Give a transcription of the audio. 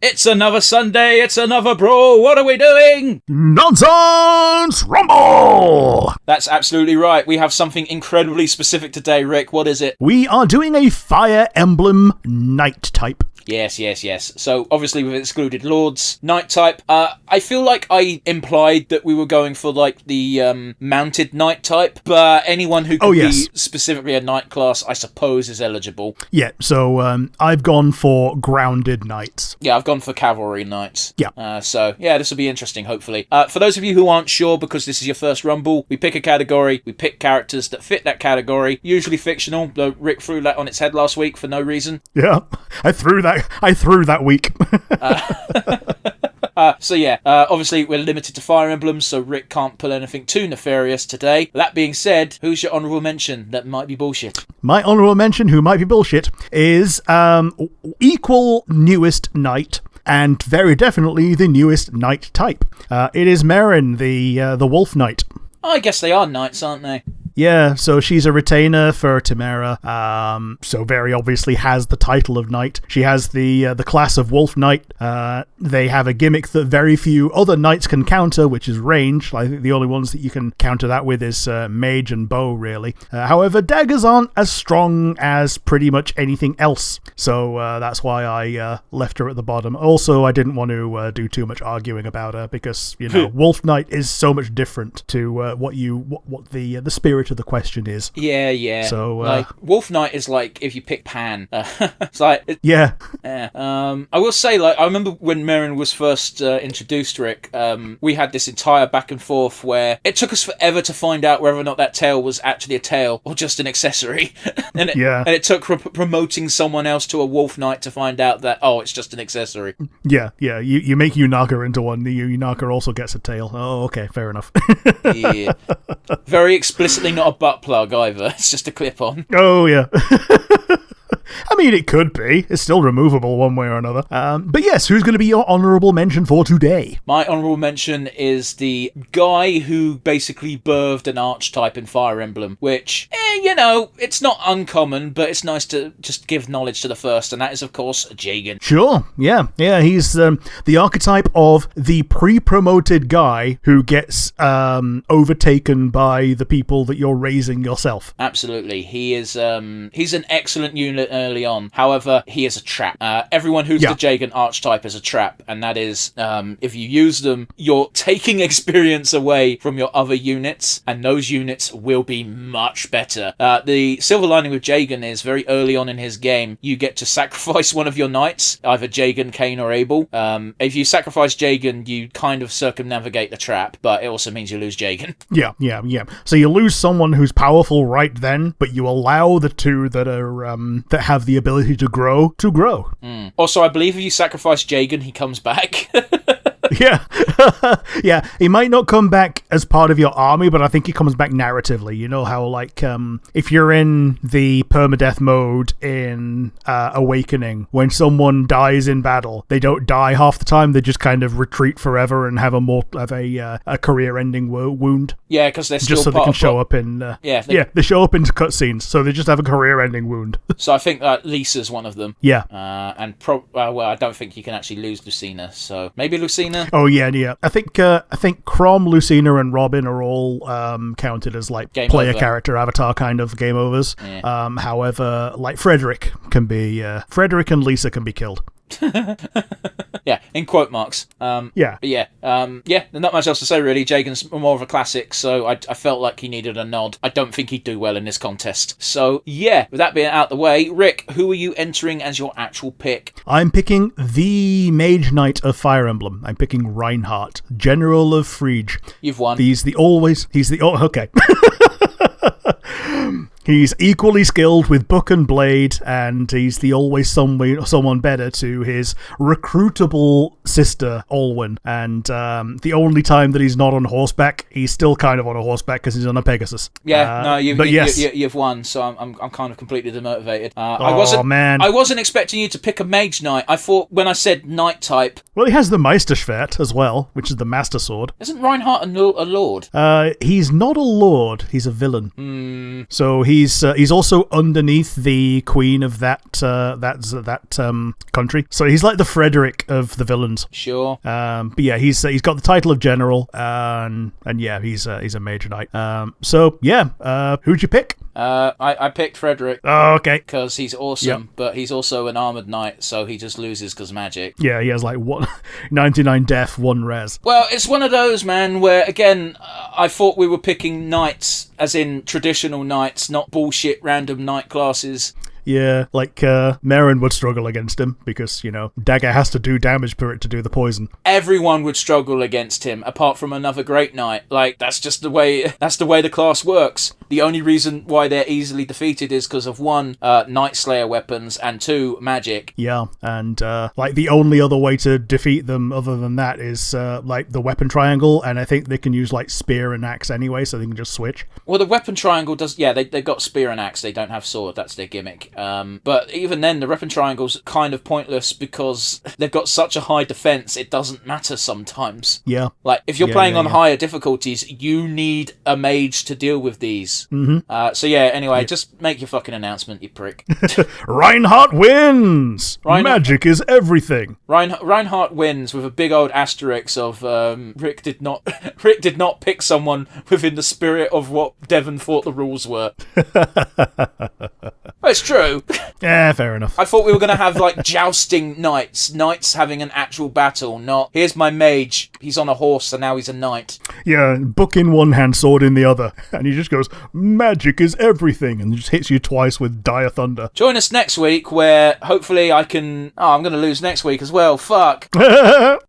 It's another Sunday, it's another brawl, what are we doing? Nonsense Rumble! That's absolutely right, we have something incredibly specific today, Rick, what is it? We are doing a Fire Emblem Knight type. Yes. So, obviously, we've excluded Lords. Knight type. I feel like I implied that we were going for, like, the mounted Knight type, but anyone who could be specifically a Knight class, I suppose, is eligible. Yeah, so I've gone for grounded Knights. Yeah, I've gone for Cavalry Knights. Yeah. So, this will be interesting, hopefully. For those of you who aren't sure, because this is your first Rumble, we pick a category, we pick characters that fit that category, usually fictional, though Rick threw that on its head last week for no reason. Yeah, I threw that week. Obviously we're limited to Fire Emblems, so Rick can't pull anything too nefarious today. That being said, who's your honourable mention that might be bullshit? My honourable mention, who might be bullshit, is equal newest Knight, and very definitely the newest Knight type. It is Merrin, the Wolf Knight. I guess they are Knights, aren't they? Yeah, so she's a retainer for Temera, so very obviously has the title of Knight. She has the class of Wolf Knight. They have a gimmick that very few other Knights can counter, which is range. I think the only ones that you can counter that with is Mage and Bow, really. However, daggers aren't as strong as pretty much anything else, so that's why I left her at the bottom. Also, I didn't want to do too much arguing about her, because, Wolf Knight is so much different to what the spirit of the question is. Yeah. So Wolf Knight is like if you pick Pan. It's like yeah. I will say, like, I remember when Merrin was first introduced, Rick. We had this entire back and forth where it took us forever to find out whether or not that tail was actually a tail or just an accessory. and it took promoting someone else to a Wolf Knight to find out that it's just an accessory. Yeah. You make Yunaka into one. Yunaka also gets a tail. Oh, okay, fair enough. Yeah. Very explicitly not a butt plug either. It's just a clip-on. Oh, yeah. I mean, it could be. It's still removable one way or another. But yes, who's going to be your honourable mention for today? My honourable mention is the guy who basically birthed an archetype in Fire Emblem, which, it's not uncommon, but it's nice to just give knowledge to the first, and that is, of course, Jagan. Sure, yeah. He's the archetype of the pre-promoted guy who gets overtaken by the people that you're raising yourself. Absolutely. He is, he's an excellent unit early on. However, he is a trap. Everyone who's the Jagan archetype is a trap, and that is, if you use them, you're taking experience away from your other units, and those units will be much better. The silver lining with Jagan is very early on in his game, you get to sacrifice one of your knights, either Jagan, Kane, or Abel. If you sacrifice Jagan, you kind of circumnavigate the trap, but it also means you lose Jagan. Yeah. So you lose someone who's powerful right then, but you allow the two that are that have the ability to grow. Also, I believe if you sacrifice Jagan, he comes back. Yeah. Yeah, he might not come back as part of your army, but I think he comes back narratively. You know how, like, if you're in the permadeath mode in Awakening, when someone dies in battle, they don't die half the time, they just kind of retreat forever and have a career-ending wound. Yeah, because they're still just so they can show up in... they show up in cutscenes, so they just have a career-ending wound. So I think Lisa's one of them. Yeah. I don't think you can actually lose Lucina, so maybe Lucina? Oh, yeah. I think Crom, Lucina, and Robin are all counted as, like, game player over. Character avatar kind of game overs. Yeah. However, like, Frederick and Lisa can be killed. Yeah, in quote marks. Not much else to say, really. Jagan's more of a classic, so I felt like he needed a nod. I don't think he'd do well in this contest. So, yeah, with that being out the way, Rick, who are you entering as your actual pick? I'm picking the Mage Knight of Fire Emblem. I'm picking Reinhardt, General of Frege. You've won. Okay. He's equally skilled with book and blade, and he's the always someone better to his recruitable sister, Olwen. And the only time that he's not on horseback, he's still kind of on a horseback because he's on a Pegasus. Yeah, you've won, so I'm kind of completely demotivated. Man. I wasn't expecting you to pick a Mage Knight. I thought when I said Knight type... Well, he has the Meisterschwert as well, which is the Master Sword. Isn't Reinhardt a lord? He's not a lord. He's a villain. So he's also underneath the queen of that country. So he's like the Frederick of the villains. Sure. But yeah, he's got the title of general, and yeah, he's a major knight. So yeah, who'd you pick? I picked Frederick. Oh, okay. Because he's awesome, but he's also an armored knight, so he just loses because magic. Yeah, he has like 99 def, 1 res. Well, it's one of those, man, where, again, I thought we were picking knights, as in traditional knights, not bullshit random knight classes. Yeah, like Merrin would struggle against him because, dagger has to do damage for it to do the poison. Everyone would struggle against him, apart from another great knight. Like, that's just the way the class works. The only reason why they're easily defeated is because of 1, Night Slayer weapons, and 2, magic. Yeah, and like the only other way to defeat them other than that is like the weapon triangle, and I think they can use like spear and axe anyway, so they can just switch. Well, the weapon triangle does, yeah, they've got spear and axe, they don't have sword, that's their gimmick. But even then, the weapon triangle's kind of pointless because they've got such a high defense, it doesn't matter sometimes. Yeah. Like, if you're playing on higher difficulties, you need a mage to deal with these. Mm-hmm. So yeah, anyway, just make your fucking announcement, you prick. Reinhardt wins! Magic is everything. Reinhardt wins with a big old asterisk of Rick did not pick someone within the spirit of what Devon thought the rules were. Well, it's true. Yeah, fair enough. I thought we were going to have, like, jousting knights having an actual battle, not, here's my mage, he's on a horse and now he's a knight. Yeah, book in one hand, sword in the other. And he just goes, magic is everything, and just hits you twice with dire thunder. Join us next week where hopefully I can... Oh, I'm going to lose next week as well, fuck.